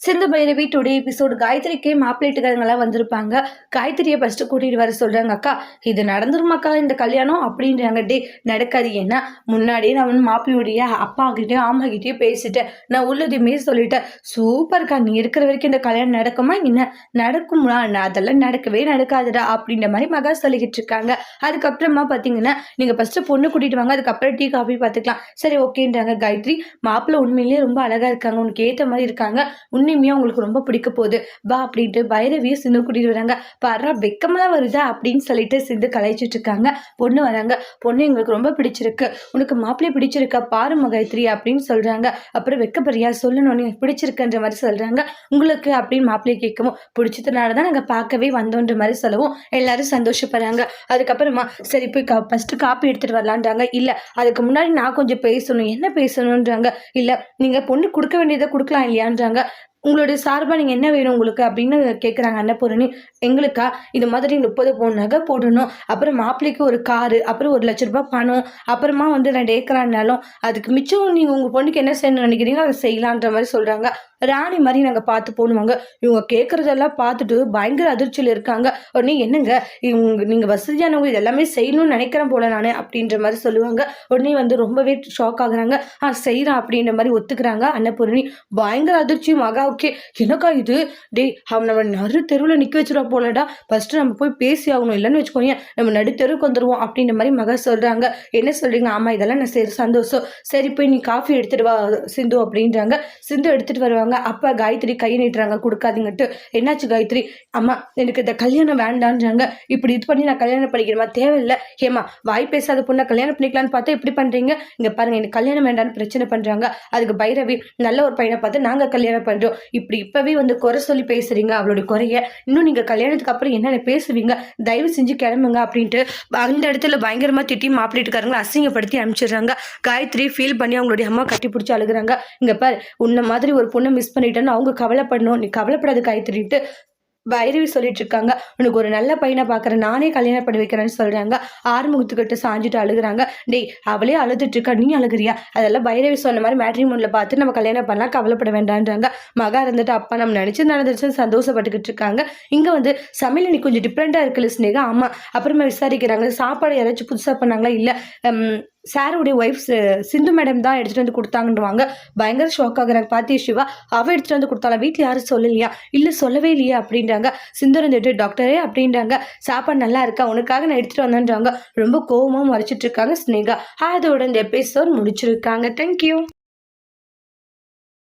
Sindhu Bhairavi today episode காயத்ரிக்கே மாப்பிள்ளைட்டுக்காரங்களாம் வந்திருப்பாங்க. காயத்ரியை first கூட்டிட்டு வர சொல்றாங்க. அக்கா இது நடந்துருமாக்கா இந்த கல்யாணம் அப்படின்றாங்க. டே நடக்காது, ஏன்னா முன்னாடியே நான் வந்து மாப்பிள்ளையுடைய அப்பா கிட்டேயும் ஆமா கிட்டேயும் பேசிட்டேன், நான் உள்ளதுமே சொல்லிட்டேன். சூப்பர்க்கா, நீ இருக்கிற வரைக்கும் இந்த கல்யாணம் நடக்குமா என்ன? நடக்கும்னா அதெல்லாம் நடக்கவே நடக்காதுடா அப்படின்ற மாதிரி மகா சொல்லிக்கிட்டு இருக்காங்க. அதுக்கப்புறமா பார்த்தீங்கன்னா நீங்க ஃபர்ஸ்ட் பொண்ணு கூட்டிட்டு வாங்க, அதுக்கப்புறம் டீ காஃபி பார்த்துக்கலாம். சரி ஓகேன்றாங்க. காயத்ரி மாப்பிள்ளை உண்மையிலேயே ரொம்ப அழகா இருக்காங்க, உனக்கு ஏற்ற மாதிரி இருக்காங்க, உண்மையுமே உங்களுக்கு ரொம்ப பிடிக்க போகுது வா அப்படின்ட்டு பைரவியை சிந்து கூட்டிட்டு வராங்க. பாரு வெக்கமெல்லாம் வருதா அப்படின்னு சொல்லிட்டு சிந்து கலாய்ச்சிட்டு இருக்காங்க. பொண்ணு வராங்க. பொண்ணு எங்களுக்கு ரொம்ப பிடிச்சிருக்கு, உனக்கு மாப்பிள்ளை பிடிச்சிருக்கா பாரு காயத்ரி அப்படின்னு சொல்றாங்க. அப்புறம் வெக்கப்பரியா சொல்லணும்னு பிடிச்சிருக்குன்ற மாதிரி சொல்றாங்க. உங்களுக்கு அப்படின்னு மாப்பிள்ளையை கேட்கவும் பிடிச்சதுனாலதான் நாங்க பார்க்கவே வந்தோன்ற மாதிரி சொல்லவும் எல்லாரும் சந்தோஷப்படுறாங்க. அதுக்கப்புறமா சரி போய் ஃபர்ஸ்ட் காப்பி எடுத்துட்டு வரலான்றாங்க. இல்ல அதுக்கு முன்னாடி நான் கொஞ்சம் பேசணும். என்ன பேசணும்ன்றாங்க. இல்ல நீங்க பொண்ணு கொடுக்க வேண்டியதை கொடுக்கலாம் இல்லையான்றாங்க. உங்களுடைய சார்பாக நீங்கள் என்ன வேணும் உங்களுக்கு அப்படின்னு கேட்குறாங்க அன்னபூரணி. எங்களுக்கா இது மாதிரி 30 பவுன் நகை போடணும், அப்புறம் மாப்பிள்ளைக்கு ஒரு காரு, அப்புறம் 1,00,000 ரூபாய் பணம், அப்புறமா வந்து 2 ஏக்கரானாலும் அதுக்கு மிச்சம் நீங்கள் உங்கள் பொண்ணுக்கு என்ன செய்யணும்னு நினைக்கிறீங்க அதை செய்யலான்ற மாதிரி சொல்கிறாங்க. ராணி மாதிரி நாங்கள் பார்த்து போடுவாங்க. இவங்க கேட்குறதெல்லாம் பார்த்துட்டு பயங்கர அதிர்ச்சியில் இருக்காங்க. உடனே என்னங்க இவங்க நீங்கள் வசதியானவங்க இதெல்லாமே செய்யணும்னு நினைக்கிறேன் போல நான் அப்படின்ற மாதிரி சொல்லுவாங்க. உடனே வந்து ரொம்பவே ஷாக் ஆகுறாங்க. செய்கிறேன் அப்படின்ற மாதிரி ஒத்துக்கிறாங்க அன்னபூரணி. பயங்கர அதிர்ச்சி மகா. ஓகே எனக்கா இது? டே அவன் நம்ம நடு தெருவில் நிற்க வச்சிருவா போலடா, ஃபர்ஸ்ட் நம்ம போய் பேசி ஆகணும், இல்லைன்னு வச்சுக்கோங்க நம்ம நடுத்தெருவுக்கு வந்துடுவோம் அப்படின்ற மாதிரி மகா சொல்றாங்க. என்ன சொல்றீங்க? ஆமா இதெல்லாம் நான் சரி சந்தோஷம், சரி போய் நீ காஃபி எடுத்துட்டு வா சிந்து அப்படின்றாங்க. சிந்து எடுத்துட்டு வருவாங்க. அப்ப காயத்ரி கை நீட்டுறாங்க, கொடுக்காதீங்கட்டு. என்னாச்சு காயத்ரி? அம்மா எனக்கு இந்த கல்யாணம் வேண்டான்றாங்க. இப்படி இது பண்ணி நான் கல்யாணம் பண்ணிக்கிறேமா? தேவையில்லை. ஏமா வாய் பேசாத பொண்ணை கல்யாணம் பண்ணிக்கலான்னு பார்த்தா இப்படி பண்றீங்க, இங்க பாருங்க எனக்கு கல்யாணம் வேண்டான்னு பிரச்சனை பண்றாங்க. அதுக்கு பைரவி நல்ல ஒரு பையனை பார்த்து நாங்க கல்யாணம் பண்றோம், இப்படி இப்பவே வந்து குறை சொல்லி பேசுறீங்க அவளுடைய குறைய, இன்னும் நீங்க கல்யாணத்துக்கு அப்புறம் என்னென்ன பேசுவீங்க, தயவு செஞ்சு கிளம்புங்க அப்படின்ட்டு அந்த இடத்துல பயங்கரமா திட்டி மாப்பிள்ளைட்டுக்காரங்களை அசிங்கப்படுத்தி அனுப்பிச்சிடுறாங்க. காயத்ரி ஃபீல் பண்ணி அவங்களுடைய அம்மா கட்டி பிடிச்சி அழுகுறாங்க. இங்க பாரு உன்ன மாதிரி ஒரு பொண்ணை மிஸ் பண்ணிட்டேன்னு அவங்க கவலைப்படணும், நீ கவலைப்படாது காயத்ரிட்டு பைரவி சொல்லிட்டு இருக்காங்க. உனக்கு ஒரு நல்ல பையனை பார்க்குறேன், நானே கல்யாணம் பண்ணி வைக்கிறேன்னு சொல்றாங்க. ஆறுமுகத்துக்கிட்ட சாஞ்சிட்டு அழுகுறாங்க. டேய் அவளே அழுதுட்டு இருக்கா, நீ அழுகுறியா? அதெல்லாம் பைரவி சொன்ன மாதிரி மேட்ரிமோன்ல பார்த்து நம்ம கல்யாணம் பண்ணலாம், கவலைப்பட வேண்டான்றாங்க. மகா இருந்துட்டு அப்பா நம்ம நினைச்சு நடந்துருச்சுன்னு சந்தோஷப்பட்டுக்கிட்டு இருக்காங்க. இங்க வந்து சமையல் நீ கொஞ்சம் டிஃப்ரெண்டா இருக்குல்ல ஸ்னேகா? ஆமா. அப்புறமா விசாரிக்கிறாங்க, சாப்பாடு யாராச்சும் புதுசா பண்ணாங்களா? இல்ல சாருடைய ஒய்ஃப் சிந்து மேடம் தான் எடுத்துட்டு வந்து கொடுத்தாங்கன்றாங்க. பயங்கர ஷாக் ஆகுறாங்க. பாத்தியா சிவா, அவ எடுத்துட்டு வந்து கொடுத்தாலும் வீட்டில் யாரும் சொல்லலையா? இல்ல சொல்லவே இல்லையா அப்படின்றாங்க. சிந்து இருந்துட்டு டாக்டரே அப்படின்றாங்க, சாப்பாடு நல்லா இருக்கா, உனக்காக நான் எடுத்துட்டு வந்தேன்றாங்க. ரொம்ப கோவமா மறைச்சிட்டு இருக்காங்க ஸ்னேகா. அதோட இந்த எபிசோட் முடிச்சிருக்காங்க. தேங்க்யூ.